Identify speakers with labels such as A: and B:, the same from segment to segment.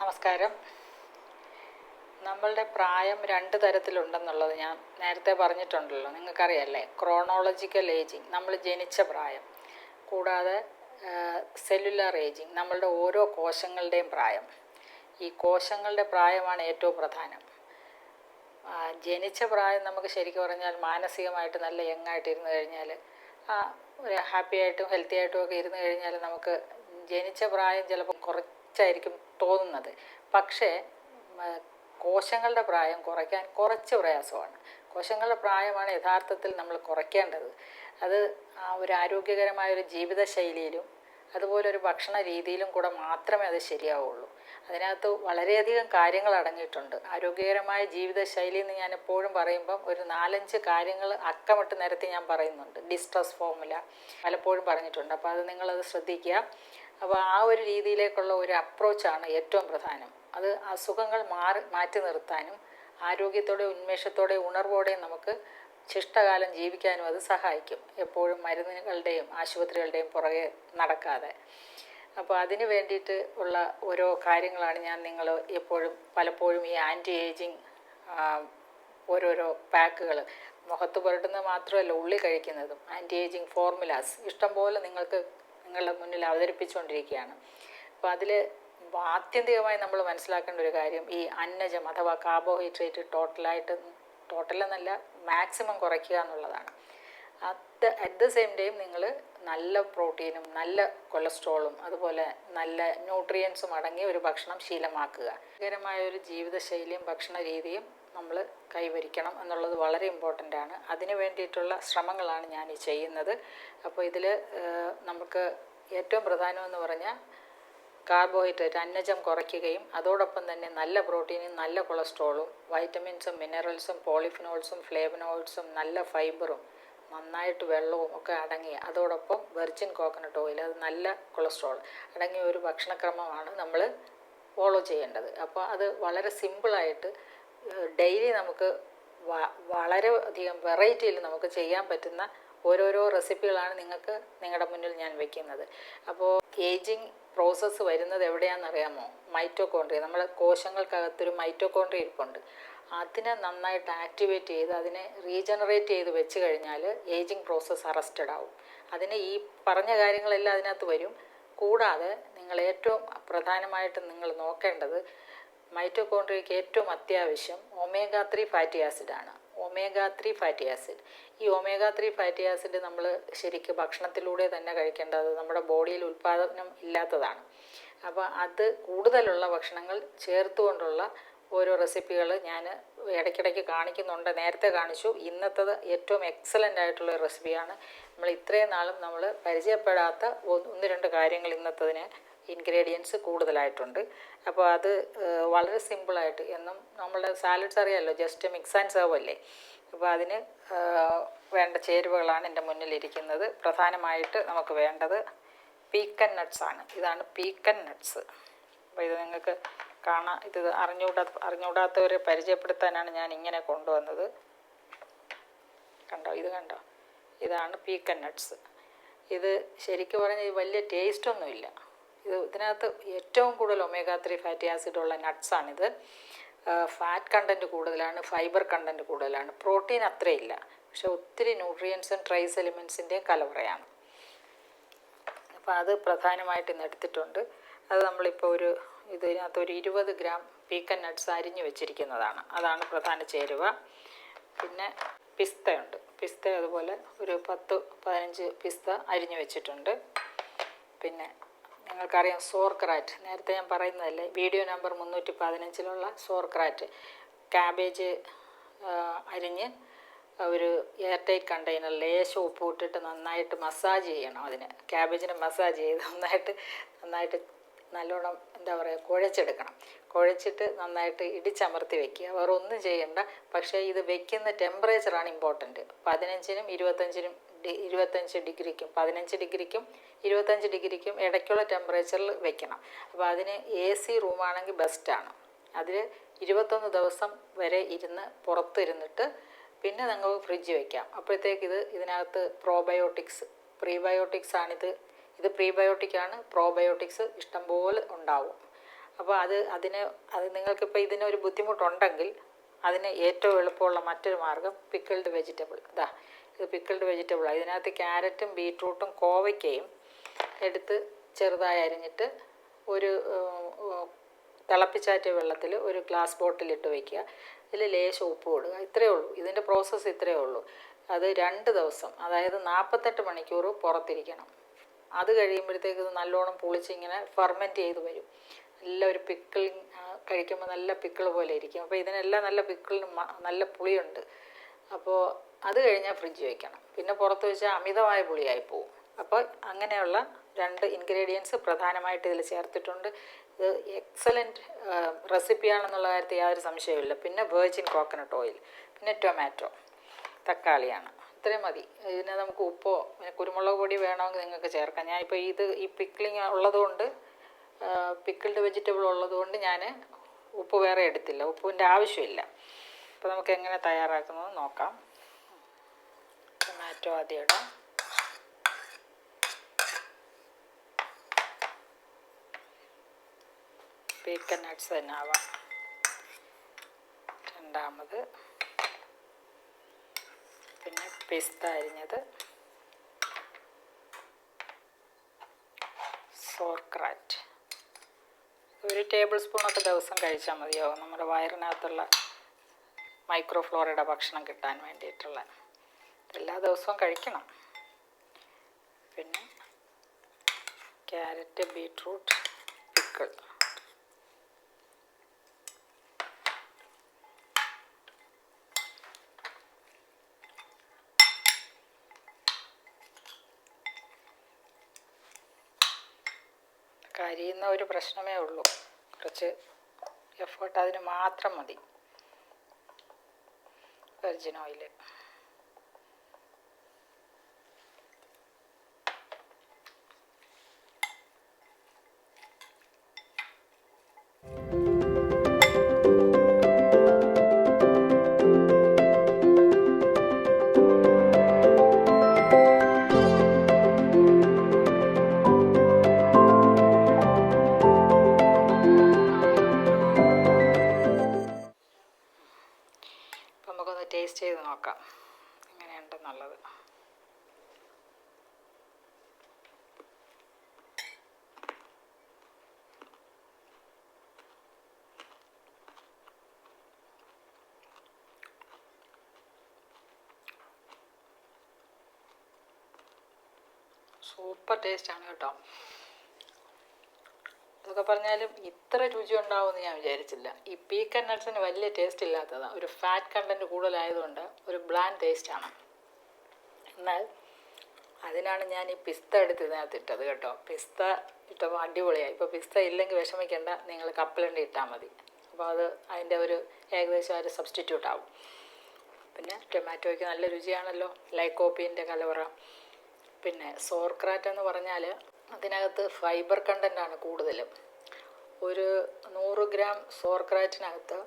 A: നമസ്കാരം. നമ്മളുടെ പ്രായം 2 തരത്തിലുണ്ടെന്നുള്ളത് ഞാൻ നേരത്തെ പറഞ്ഞിട്ടുണ്ടല്ലോ, നിങ്ങൾക്കറിയാമല്ലേ? ക്രോണോളജിക്കൽ ഏജിങ്, നമ്മൾ ജനിച്ച പ്രായം, കൂടാതെ സെല്ലുലാർ ഏജിങ്, നമ്മളുടെ ഓരോ കോശങ്ങളുടെയും പ്രായം. ഈ കോശങ്ങളുടെ പ്രായമാണ് ഏറ്റവും പ്രധാനം. ജനിച്ച പ്രായം നമുക്ക് ശരിക്കും പറഞ്ഞാൽ മാനസികമായിട്ട് നല്ല യങ്ങായിട്ട് ഇരുന്ന് കഴിഞ്ഞാൽ, ഒരു ഹാപ്പി ആയിട്ടും ഹെൽത്തി ആയിട്ടും ഒക്കെ ഇരുന്ന് കഴിഞ്ഞാൽ നമുക്ക് ജനിച്ച പ്രായം ചിലപ്പോൾ കുറച്ചായിരിക്കും തോന്നുന്നത്. പക്ഷേ കോശങ്ങളുടെ പ്രായം കുറയ്ക്കാൻ കുറച്ച് പ്രയാസമാണ്. കോശങ്ങളുടെ പ്രായമാണ് യഥാർത്ഥത്തിൽ നമ്മൾ കുറയ്ക്കേണ്ടത്. അത് ഒരു ആരോഗ്യകരമായൊരു ജീവിതശൈലിയിലും അതുപോലെ ഒരു ഭക്ഷണ രീതിയിലും കൂടെ മാത്രമേ അത് ശരിയാവുള്ളൂ. അതിനകത്ത് വളരെയധികം കാര്യങ്ങൾ അടങ്ങിയിട്ടുണ്ട്. ആരോഗ്യകരമായ ജീവിതശൈലി എന്ന് ഞാൻ എപ്പോഴും പറയുമ്പം ഒരു 4-5 കാര്യങ്ങൾ അക്കമിട്ട് നിരത്തി ഞാൻ പറയുന്നുണ്ട്. ഡിസ്ട്രസ് ഫോർമുല പലപ്പോഴും പറഞ്ഞിട്ടുണ്ട്. അപ്പോൾ അത് നിങ്ങളത് ശ്രദ്ധിക്കുക. അപ്പോൾ ആ ഒരു രീതിയിലേക്കുള്ള ഒരു അപ്രോച്ചാണ് ഏറ്റവും പ്രധാനം. അത് അസുഖങ്ങൾ മാറ്റി നിർത്താനും ആരോഗ്യത്തോടെ ഉന്മേഷത്തോടെ ഉണർവോടെയും നമുക്ക് ശിഷ്ടകാലം ജീവിക്കാനും അത് സഹായിക്കും, എപ്പോഴും മരുന്നുകളുടെയും ആശുപത്രികളുടെയും പുറകെ നടക്കാതെ. അപ്പോൾ അതിന് വേണ്ടിയിട്ട് ഉള്ള ഓരോ കാര്യങ്ങളാണ് ഞാൻ പലപ്പോഴും ഈ ആൻറ്റി ഏജിങ് ഓരോരോ പാക്കുകൾ, മുഖത്ത് പുരട്ടുന്നത് മാത്രമല്ല ഉള്ളി കഴിക്കുന്നതും ആൻറ്റി ഏജിങ് ഫോർമുലാസ് ഇഷ്ടംപോലെ നിങ്ങളുടെ മുന്നിൽ അവതരിപ്പിച്ചുകൊണ്ടിരിക്കുകയാണ്. അപ്പോൾ ആത്യന്തികമായി നമ്മൾ മനസ്സിലാക്കേണ്ട ഒരു കാര്യം, ഈ അന്നജം അഥവാ കാർബോഹൈഡ്രേറ്റ് ടോട്ടലെന്നല്ല മാക്സിമം കുറയ്ക്കുക എന്നുള്ളതാണ്. അറ്റ് ദ സെയിം ടൈം നിങ്ങൾ നല്ല പ്രോട്ടീനും നല്ല കൊളസ്ട്രോളും അതുപോലെ നല്ല ന്യൂട്രിയൻസും അടങ്ങിയ ഒരു ഭക്ഷണം ശീലമാക്കുക. ആരോഗ്യകരമായ ഒരു ജീവിതശൈലിയും ഭക്ഷണ രീതിയും നമ്മൾ കൈവരിക്കണം എന്നുള്ളത് വളരെ ഇമ്പോർട്ടൻ്റ് ആണ്. അതിന് വേണ്ടിയിട്ടുള്ള ശ്രമങ്ങളാണ് ഞാൻ ഈ ചെയ്യുന്നത്. അപ്പോൾ ഇതിൽ നമുക്ക് ഏറ്റവും പ്രധാനമെന്ന് പറഞ്ഞാൽ കാർബോഹൈഡ്രേറ്റ് അന്നജം കുറയ്ക്കുകയും അതോടൊപ്പം തന്നെ നല്ല പ്രോട്ടീനും നല്ല കൊളസ്ട്രോളും വൈറ്റമിൻസും മിനറൽസും പോളിഫിനോൾസും ഫ്ലേവനോയിഡ്സും നല്ല ഫൈബറും നന്നായിട്ട് വെള്ളവും ഒക്കെ അടങ്ങിയ, അതോടൊപ്പം വെർജിൻ കോക്കനട്ട് ഓയിൽ, അത് നല്ല കൊളസ്ട്രോൾ അടങ്ങിയ ഒരു ഭക്ഷണക്രമമാണ് നമ്മൾ ഫോളോ ചെയ്യേണ്ടത്. അപ്പോൾ അത് വളരെ സിമ്പിളായിട്ട് ഡെയിലി നമുക്ക് വളരെ അധികം വെറൈറ്റിയിൽ നമുക്ക് ചെയ്യാൻ പറ്റുന്ന ഓരോരോ റെസിപ്പികളാണ് നിങ്ങളുടെ മുന്നിൽ ഞാൻ വയ്ക്കുന്നത്. അപ്പോൾ ഏജിങ് പ്രോസസ്സ് വരുന്നത് എവിടെയാണെന്നറിയാമോ? മൈറ്റോകോൺട്രിയ. നമ്മുടെ കോശങ്ങൾക്കകത്തൊരു മൈറ്റോകോൺട്രിയ ഇരിപ്പുണ്ട്. അതിനെ നന്നായിട്ട് ആക്ടിവേറ്റ് ചെയ്ത് അതിനെ റീജനറേറ്റ് ചെയ്ത് വെച്ച് കഴിഞ്ഞാൽ ഏജിങ് പ്രോസസ്സ് അറസ്റ്റഡ് ആവും. അതിന് ഈ പറഞ്ഞ കാര്യങ്ങളെല്ലാം അതിനകത്ത് വരും. കൂടാതെ നിങ്ങൾ ഏറ്റവും പ്രധാനമായിട്ട് നിങ്ങൾ നോക്കേണ്ടത്, മൈറ്റോകോൺട്രിയയ്ക്ക് ഏറ്റവും അത്യാവശ്യം omega-3 fatty ആസിഡാണ്. omega-3 fatty acid. ഈ omega-3 ഫാറ്റി ആസിഡ് നമ്മൾ ശരിക്കും ഭക്ഷണത്തിലൂടെ തന്നെ കഴിക്കേണ്ടത്, നമ്മുടെ ബോഡിയിൽ ഉൽപ്പാദനം ഇല്ലാത്തതാണ്. അപ്പോൾ അത് കൂടുതലുള്ള ഭക്ഷണങ്ങൾ ചേർത്തുകൊണ്ടുള്ള ഓരോ റെസിപ്പികൾ ഞാൻ ഇടയ്ക്കിടയ്ക്ക് കാണിക്കുന്നുണ്ട്. നേരത്തെ കാണിച്ചു. ഇന്നത്തത് ഏറ്റവും എക്സലൻ്റ് ആയിട്ടുള്ള റെസിപ്പിയാണ്. നമ്മൾ ഇത്രയും നാളും നമ്മൾ പരിചയപ്പെടാത്ത 1-2 കാര്യങ്ങൾ ഇന്നത്തതിന് ഇൻഗ്രീഡിയൻസ് കൂടുതലായിട്ടുണ്ട്. അപ്പോൾ അത് വളരെ സിമ്പിളായിട്ട്, എന്നും നമ്മളുടെ സാലഡ്സ് അറിയാമല്ലോ, ജസ്റ്റ് മിക്സ് ആൻഡ് സെർവ് അല്ലേ. അപ്പോൾ അതിന് വേണ്ട ചേരുവകളാണ് എൻ്റെ മുന്നിലിരിക്കുന്നത്. പ്രധാനമായിട്ട് നമുക്ക് വേണ്ടത് പീക്കൻ നട്ട്സാണ്. ഇതാണ് പീക്കൻ നട്ട്സ്. അപ്പോൾ ഇത് നിങ്ങൾക്ക് കാണാം. ഇത് അറിഞ്ഞൂടാത്തവരെ പരിചയപ്പെടുത്താനാണ് ഞാൻ ഇങ്ങനെ കൊണ്ടുവന്നത്. കണ്ടോ? ഇതാണ് പീക്കൻ നട്ട്സ്. ഇത് ശരിക്കും പറഞ്ഞാൽ വലിയ ടേസ്റ്റൊന്നുമില്ല. ഇതിനകത്ത് ഏറ്റവും കൂടുതൽ omega-3 ഫാറ്റി ആസിഡുള്ള നട്ട്സാണിത്. ഫാറ്റ് കണ്ടൻറ്റ് കൂടുതലാണ്, ഫൈബർ കണ്ടൻറ്റ് കൂടുതലാണ്, പ്രോട്ടീൻ അത്രയില്ല, പക്ഷെ ഒത്തിരി ന്യൂട്രിയൻസും ട്രേസ് എലിമെൻസിൻ്റെയും കലവറയാണ്. അപ്പോൾ അത് പ്രധാനമായിട്ട് ഇന്ന് എടുത്തിട്ടുണ്ട്. അത് നമ്മളിപ്പോൾ ഇതിനകത്ത് ഒരു 20 ഗ്രാം പീക്കൻ നട്ട്സ് അരിഞ്ഞു വെച്ചിരിക്കുന്നതാണ്. അതാണ് പ്രധാന ചേരുവ. പിന്നെ പിസ്തയുണ്ട്. പിസ്ത അതുപോലെ ഒരു 10-15 പിസ്ത അരിഞ്ഞു വെച്ചിട്ടുണ്ട്. പിന്നെ നിങ്ങൾക്കറിയാം സോർക്രാറ്റ്, നേരത്തെ ഞാൻ പറയുന്നതല്ലേ, വീഡിയോ നമ്പർ 315-ലുള്ള സോർക്രാറ്റ്. ക്യാബേജ് അരിഞ്ഞ് ഒരു എയർ ടൈറ്റ് കണ്ടെയ്നർ ലേശം ഉപ്പ് ഇട്ടിട്ട് നന്നായിട്ട് മസാജ് ചെയ്യണം. ക്യാബേജിനെ മസാജ് ചെയ്ത് നന്നായിട്ട് നല്ലോണം കുഴച്ചെടുക്കണം. കുഴച്ചിട്ട് നന്നായിട്ട് ഇടിച്ചമർത്തി വെക്കുക. വേറെ ഒന്നും ചെയ്യണ്ട. പക്ഷേ ഇത് വെക്കുന്ന ടെമ്പറേച്ചറാണ് ഇമ്പോർട്ടൻറ്റ്. 15-നും 25 ഡിഗ്രിക്കും 15 ഡിഗ്രിക്കും 25 ഡിഗ്രിക്കും ഇടയ്ക്കുള്ള ടെമ്പറേച്ചറിൽ വെക്കണം. അപ്പോൾ അതിന് AC റൂമാണെങ്കിൽ ബെസ്റ്റാണ്. അതിൽ 21 ദിവസം വരെ പുറത്തിരുന്നിട്ട് പിന്നെ നിങ്ങൾക്ക് ഫ്രിഡ്ജ് വയ്ക്കാം. അപ്പോഴത്തേക്ക് ഇതിനകത്ത് പ്രീബയോട്ടിക്സ് ആണിത്. ഇത് പ്രീബയോട്ടിക്കാണ്. പ്രോബയോട്ടിക്സ് ഇഷ്ടംപോലെ ഉണ്ടാവും. അപ്പോൾ അത് നിങ്ങൾക്കിപ്പോൾ ഇതിനൊരു ബുദ്ധിമുട്ടുണ്ടെങ്കിൽ അതിന് ഏറ്റവും എളുപ്പമുള്ള മറ്റൊരു മാർഗ്ഗം പിക്കിൾഡ് വെജിറ്റബിൾ. ഇത് പിക്കിൾഡ് വെജിറ്റബിളാണ്. ഇതിനകത്ത് ക്യാരറ്റും ബീട്രൂട്ടും കോവയ്ക്കയും എടുത്ത് ചെറുതായി അരിഞ്ഞിട്ട് ഒരു തിളപ്പിച്ചാറ്റിയ വെള്ളത്തിൽ ഒരു ഗ്ലാസ് ബോട്ടിലിട്ട് വയ്ക്കുക. ഇതിൽ ലേശം ഉപ്പ് ഇടുക. ഇത്രയേ ഉള്ളൂ. ഇതിൻ്റെ പ്രോസസ്സ് ഇത്രയേ ഉള്ളൂ. അത് 2 ദിവസം, അതായത് 48 മണിക്കൂർ പുറത്തിരിക്കണം. അത് കഴിയുമ്പോഴത്തേക്ക് ഇത് നല്ലോണം പുളിച്ചിങ്ങനെ ഫെർമെൻറ്റ് ചെയ്ത് വരും. നല്ല ഒരു പിക്കിൾ കഴിക്കുമ്പോൾ നല്ല പിക്കിൾ പോലെ ഇരിക്കും. അപ്പോൾ ഇതിനെല്ലാം നല്ല പിക്കിളിന് നല്ല പുളിയുണ്ട്. അപ്പോൾ അത് കഴിഞ്ഞാൽ ഫ്രിഡ്ജ് വയ്ക്കണം. പിന്നെ പുറത്ത് വെച്ചാൽ അമിതമായ പുളിയായി പോകും. അപ്പോൾ അങ്ങനെയുള്ള 2 ഇൻഗ്രീഡിയൻസ് പ്രധാനമായിട്ട് ഇതിൽ ചേർത്തിട്ടുണ്ട്. ഇത് എക്സലൻറ്റ് റെസിപ്പിയാണെന്നുള്ള കാര്യത്തിൽ യാതൊരു സംശയവുമില്ല. പിന്നെ വെർജിൻ കോക്കനട്ട് ഓയിൽ, പിന്നെ ടൊമാറ്റോ, തക്കാളിയാണ്. ഇത്രയും മതി. ഇതിന് നമുക്ക് ഉപ്പോ പിന്നെ കുരുമുളക് പൊടി വേണമെങ്കിൽ നിങ്ങൾക്ക് ചേർക്കാം. ഞാനിപ്പോൾ ഈ പിക്കിളിങ് ഉള്ളതുകൊണ്ട്, പിക്കിൾഡ് വെജിറ്റബിൾ ഉള്ളതുകൊണ്ട് ഞാൻ ഉപ്പ് വേറെ എടുത്തില്ല. ഉപ്പിൻ്റെ ആവശ്യമില്ല. അപ്പോൾ നമുക്ക് എങ്ങനെ തയ്യാറാക്കുന്നത് നോക്കാം. ടൊമാറ്റോ ആദ്യം ഇടാം. പീക്കൻ നട്ട്സ് തന്നെ ആവാം. രണ്ടാമത് പിന്നെ പിസ്ത അരിഞ്ഞത്, സോർക്രാറ്റ്. 1 ടേബിൾ സ്പൂണൊക്കെ ദിവസം കഴിച്ചാൽ മതിയാവും. നമ്മുടെ വയറിനകത്തുള്ള മൈക്രോഫ്ലോറയുടെ ഭക്ഷണം കിട്ടാൻ വേണ്ടിയിട്ടുള്ള. എല്ലാ ദിവസവും കഴിക്കണം. പിന്നെ ക്യാരറ്റ് ബീട്രൂട്ട് പിക്കിൾ. കരിയുന്ന ഒരു പ്രശ്നമേ ഉള്ളൂ. കുറച്ച് എഫേർട്ട് അതിന് മാത്രം മതി. Virgin oil. ടേസ്റ്റ് ചെയ്ത് നോക്കാം എങ്ങനെയുണ്ടെന്നുള്ളത്. സൂപ്പർ ടേസ്റ്റാണ് കേട്ടോ. ഇതൊക്കെ പറഞ്ഞാലും ഇത്ര രുചി ഉണ്ടാവുമെന്ന് ഞാൻ വിചാരിച്ചില്ല. ഈ പീക്കൻ നട്ട്സിന് വലിയ ടേസ്റ്റ് ഇല്ലാത്തതാണ്. ഒരു ഫാറ്റ് കണ്ടൻറ്റ് കൂടുതലായതുകൊണ്ട് ഒരു ബ്ലാൻഡ് ടേസ്റ്റാണ്. എന്നാൽ അതിനാണ് ഞാൻ ഈ പിസ്ത എടുത്ത് ഇതിനകത്ത് ഇട്ടത് കേട്ടോ. പിസ്ത ഇട്ടപ്പോൾ അടിപൊളിയായി. ഇപ്പോൾ പിസ്ത ഇല്ലെങ്കിൽ വിഷമിക്കേണ്ട, നിങ്ങൾ കപ്പലണ്ടി ഇട്ടാൽ മതി. അപ്പോൾ അതിൻ്റെ ഒരു ഏകദേശം ഒരു സബ്സ്റ്റിറ്റ്യൂട്ട് ആവും. പിന്നെ ടൊമാറ്റോയ്ക്ക് നല്ല രുചിയാണല്ലോ, ലൈക്കോപ്പീൻ്റെ കലവറ. പിന്നെ സോർക്രാറ്റ് എന്ന് പറഞ്ഞാൽ അതിനകത്ത് ഫൈബർ കണ്ടൻ്റാണ് കൂടുതലും. ഒരു 100 ഗ്രാം സോർക്രാറ്റിനകത്ത്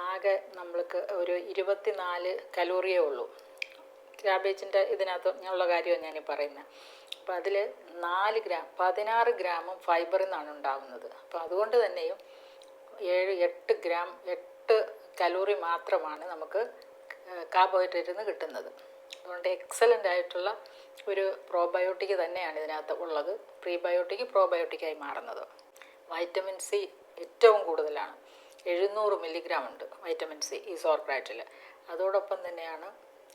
A: ആകെ നമ്മൾക്ക് ഒരു 24 കലോറിയേ ഉള്ളൂ. ക്യാബേജിൻ്റെ ഇതിനകത്ത് ഉള്ള കാര്യമാണ് ഞാനീ പറയുന്നത്. അപ്പോൾ അതിൽ 16 ഗ്രാമും ഫൈബറിൽ നിന്നാണ് ഉണ്ടാകുന്നത്. അപ്പോൾ അതുകൊണ്ട് തന്നെയും 8 കലോറി മാത്രമാണ് നമുക്ക് കാർബോഹൈഡ്രേറ്റിൽ നിന്ന് കിട്ടുന്നത്. അതുകൊണ്ട് എക്സലൻ്റ് ആയിട്ടുള്ള ഒരു പ്രോബയോട്ടിക് തന്നെയാണ് ഇതിനകത്ത് ഉള്ളത്. പ്രീബയോട്ടിക് പ്രോബയോട്ടിക്കായി മാറുന്നത്. വൈറ്റമിൻ സി ഏറ്റവും കൂടുതലാണ്. 700 മില്ലിഗ്രാം ഉണ്ട് വൈറ്റമിൻ സി ഈ സോർക്രാറ്റിൽ. അതോടൊപ്പം തന്നെയാണ്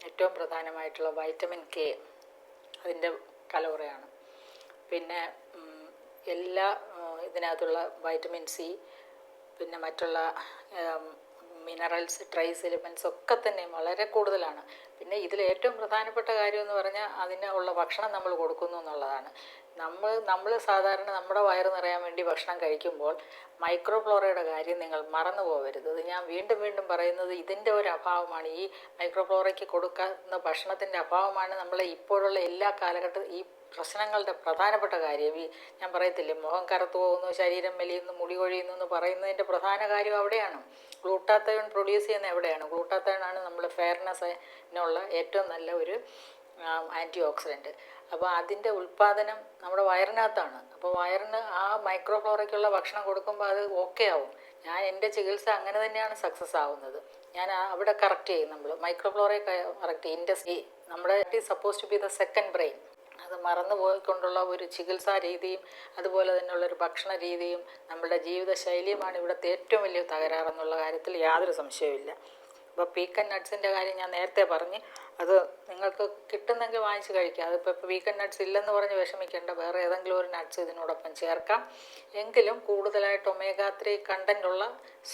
A: ഏറ്റവും പ്രധാനമായിട്ടുള്ള വൈറ്റമിൻ കെ, അതിൻ്റെ കലോറിയാണ്. പിന്നെ എല്ലാ ഇതിനകത്തുള്ള വൈറ്റമിൻ സി, പിന്നെ മറ്റുള്ള മിനറൽസ്, ട്രേസ് എലിമെൻറ്റ്സ് ഒക്കെ തന്നെ വളരെ കൂടുതലാണ്. പിന്നെ ഇതിൽ ഏറ്റവും പ്രധാനപ്പെട്ട കാര്യമെന്ന് പറഞ്ഞാൽ അതിനുള്ള ഭക്ഷണം നമ്മൾ കൊടുക്കുന്നു എന്നുള്ളതാണ്. നമ്മൾ സാധാരണ നമ്മുടെ വയറ് നിറയാൻ വേണ്ടി ഭക്ഷണം കഴിക്കുമ്പോൾ മൈക്രോഫ്ലോറയുടെ കാര്യം നിങ്ങൾ മറന്നു പോകരുത്. ഇത് ഞാൻ വീണ്ടും വീണ്ടും പറയുന്നത് ഇതിൻ്റെ ഒരു അഭാവമാണ്. ഈ മൈക്രോഫ്ലോറയ്ക്ക് കൊടുക്കുന്ന ഭക്ഷണത്തിൻ്റെ അഭാവമാണ് നമ്മളെ ഇപ്പോഴുള്ള എല്ലാ കാലഘട്ടവും ഈ പ്രശ്നങ്ങളുടെ പ്രധാനപ്പെട്ട കാര്യം. ഞാൻ പറയത്തില്ലേ, മുഖം കറുത്തു പോകുന്നു, ശരീരം മെലിയുന്നു, മുടി കൊഴിയുന്നു എന്ന് പറയുന്നതിൻ്റെ പ്രധാന കാര്യം അവിടെയാണ്. ഗ്ലൂട്ടാത്തയോൺ പ്രൊഡ്യൂസ് ചെയ്യുന്ന എവിടെയാണ്? ഗ്ലൂട്ടാത്തയോൺ ആണ് നമ്മൾ ഫെയർനെസ്സിനുള്ള ഏറ്റവും നല്ല ഒരു ആൻറ്റി ഓക്സിഡൻറ്റ്. അപ്പോൾ അതിൻ്റെ ഉൽപ്പാദനം നമ്മുടെ വയറിനകത്താണ്. അപ്പോൾ വയറിന് ആ മൈക്രോഫ്ലോറയ്ക്കുള്ള ഭക്ഷണം കൊടുക്കുമ്പോൾ അത് ഓക്കെ ആവും. ഞാൻ എൻ്റെ ചികിത്സ അങ്ങനെ തന്നെയാണ് സക്സസ് ആവുന്നത്. ഞാൻ അവിടെ കറക്റ്റ് ചെയ്യും. നമ്മൾ മൈക്രോഫ്ലോറയെ കറക്റ്റ് ചെയ്യും. നമ്മുടെ suppose to be the second brain അത് മറന്നു പോയിക്കൊണ്ടുള്ള ഒരു ചികിത്സാ രീതിയും അതുപോലെ തന്നെയുള്ളൊരു ഭക്ഷണ രീതിയും നമ്മുടെ ജീവിതശൈലിയുമാണ് ഇവിടുത്തെ ഏറ്റവും വലിയ തകരാറെന്നുള്ള കാര്യത്തിൽ യാതൊരു സംശയവുമില്ല. അപ്പോൾ പീക്കൻ നട്ട്സിൻ്റെ കാര്യം ഞാൻ നേരത്തെ പറഞ്ഞ്, അത് നിങ്ങൾക്ക് കിട്ടുന്നെങ്കിൽ വാങ്ങിച്ച് കഴിക്കുക. അതിപ്പോൾ പീക്കൻ നട്ട്സ് ഇല്ലെന്ന് പറഞ്ഞ് വിഷമിക്കേണ്ട, വേറെ ഏതെങ്കിലും ഒരു നട്ട്സ് ഇതിനോടൊപ്പം ചേർക്കാം. എങ്കിലും കൂടുതലായിട്ട് ഒമേഗ 3 കണ്ടൻ്റുള്ള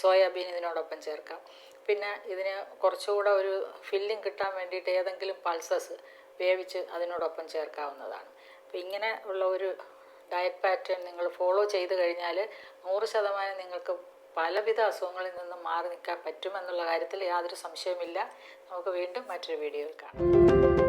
A: സോയാബീൻ ഇതിനോടൊപ്പം ചേർക്കാം. പിന്നെ ഇതിന് കുറച്ചുകൂടെ ഒരു ഫില്ലിങ് കിട്ടാൻ വേണ്ടിയിട്ട് ഏതെങ്കിലും പൾസസ് വേവിച്ച് അതിനോടൊപ്പം ചേർക്കാവുന്നതാണ്. അപ്പോൾ ഇങ്ങനെ ഉള്ള ഒരു ഡയറ്റ് പാറ്റേൺ നിങ്ങൾ ഫോളോ ചെയ്ത് കഴിഞ്ഞാൽ 100% നിങ്ങൾക്ക് പലവിധ അസുഖങ്ങളിൽ നിന്നും മാറി നിൽക്കാൻ പറ്റുമെന്നുള്ള കാര്യത്തിൽ യാതൊരു സംശയവുമില്ല. നമുക്ക് വീണ്ടും മറ്റൊരു വീഡിയോയിൽ കാണാം.